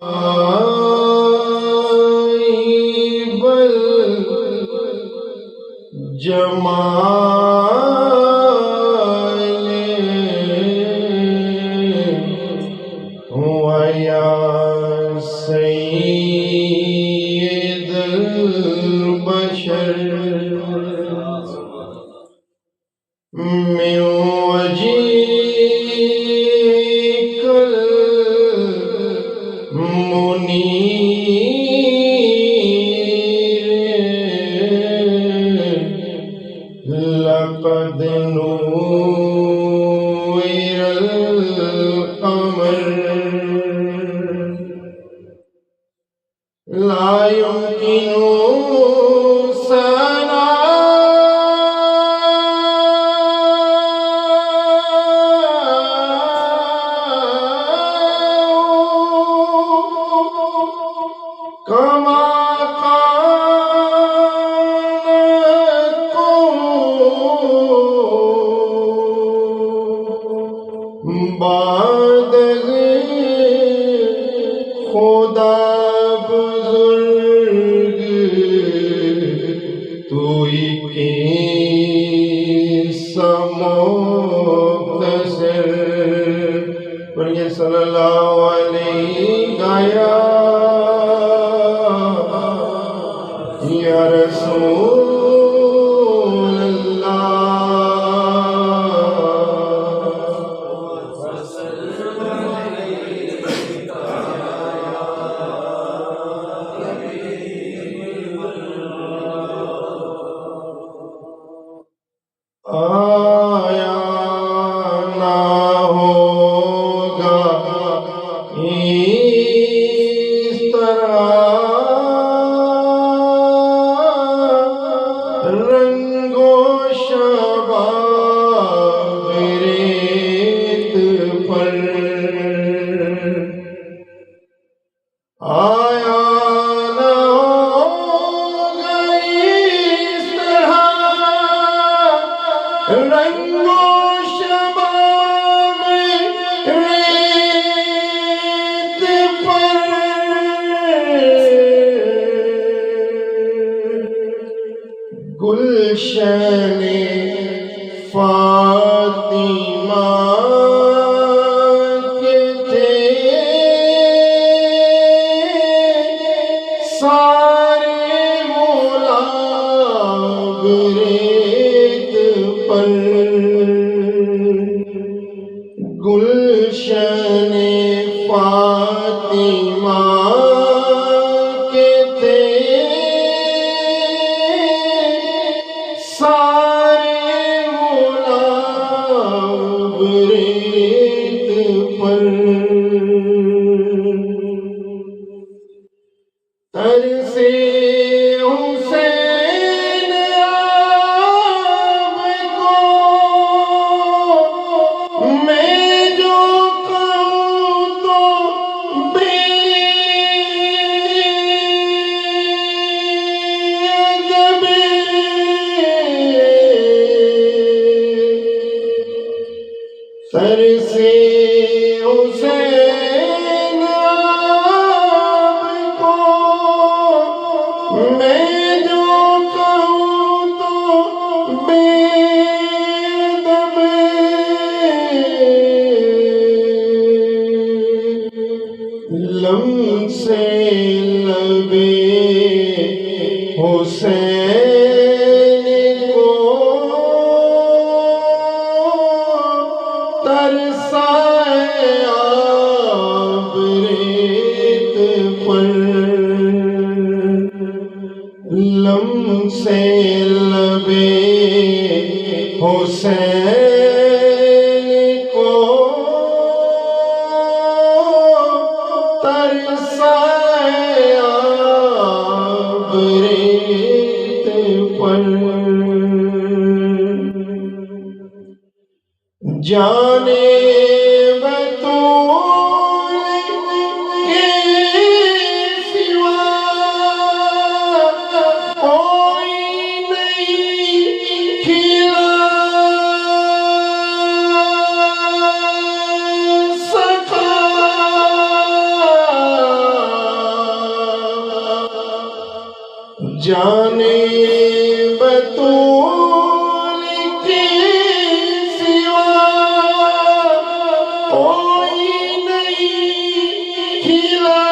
عائب الجمال ويا سيد البشر من وجهك المنير لقد نور القمر لا يمكن كما قالكم بعد خدا بزرگ توئی قصہ مختصر پڑھیے صلی اللہ علیہ گایا یا رسول آیا نہ ہوگا اس طرح رنگ و شباب ریت پر آیا نہ ہوگا اس طرح رنگ و شباب ریت پر گلشن فاطمہ کے تھے سارے گلاب ریت پر گلشن فاطمہ کے تھے سارے گلاب ریت پر ترسے حسین آپ کو میں جو کہوں تو بے ادبی ترسے حسین آپ کو میں جو کہوں تو بے ادب لمس لبِ حسین کو ترسائے آب ریت پر لمس لبِ حسین کو ترسائے آب ریت پر جانے بطول کے سوا کوئی نہیں کھلا سکا جانے بطول کے سوا کوئی نہیں کھلا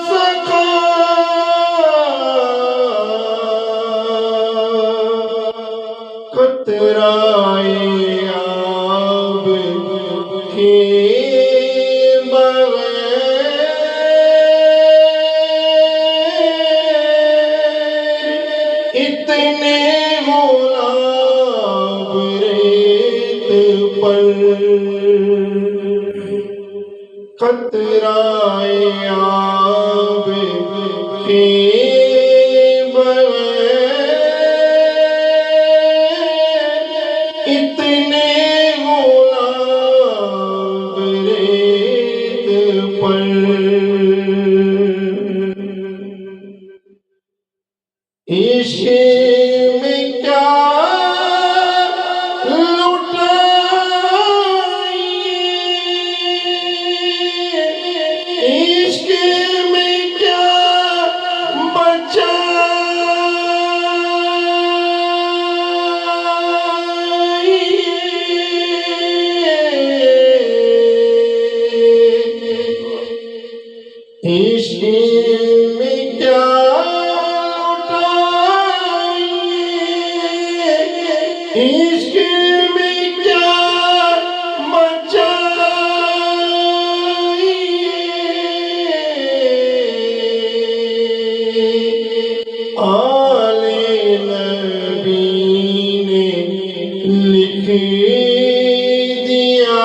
سکا قطرائے آب کے اتنے غلاب ریت پر قطرائے آب کے بغیر اتنے غلاب ریت پر عشق میں کیا لٹائیے عشق میں کیا بچائیے عشق میں کیا عشق میں کیا مچائیے آل نبی نے لکھ دیا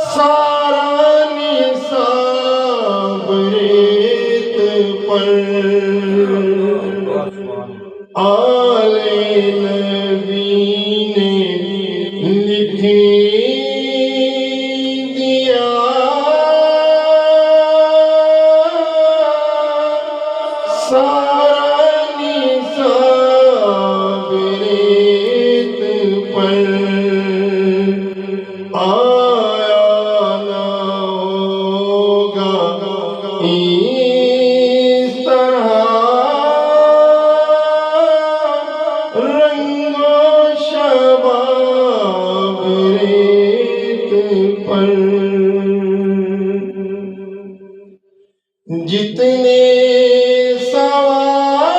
سارا نصاب ریت پر آل نبی نے لکھ دیا سارا نصاب ریت پر آیا نہ ہوگا اس طرح رنگ و شباب ریت پر جتنے سوال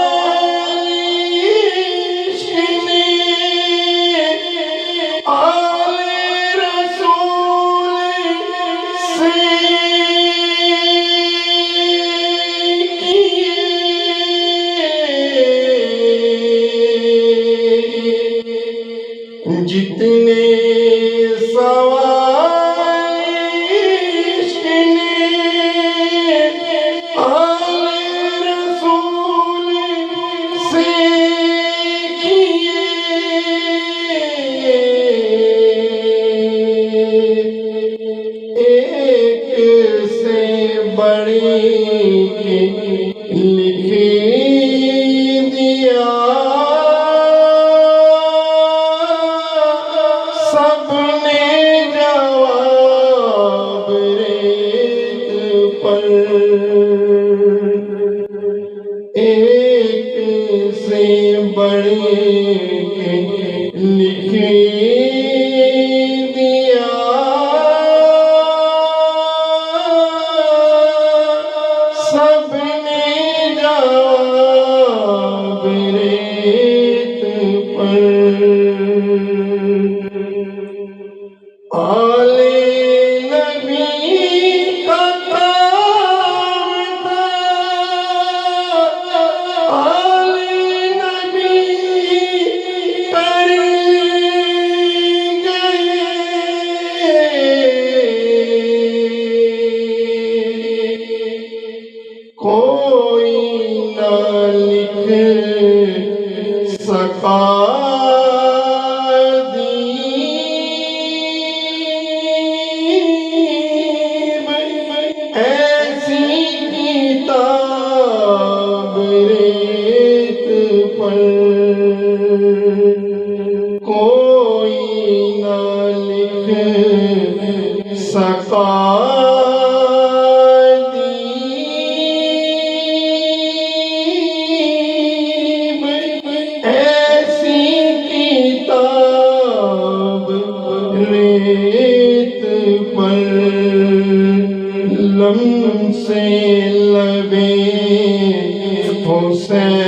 عشق نے آل رسول سے جتنے سوال عشق نے آل رسول سے کیے ایک سے بڑی کے لکھ دیا سب نے جواب ریت پر ایک سے بڑے کے لکھ دیا سب نے جواب ریت پر آل نبی کا کام تھا آل نبی کر گئے کوئی نہ لکھ سکا کوئی نہ لکھ سکا نبی حسین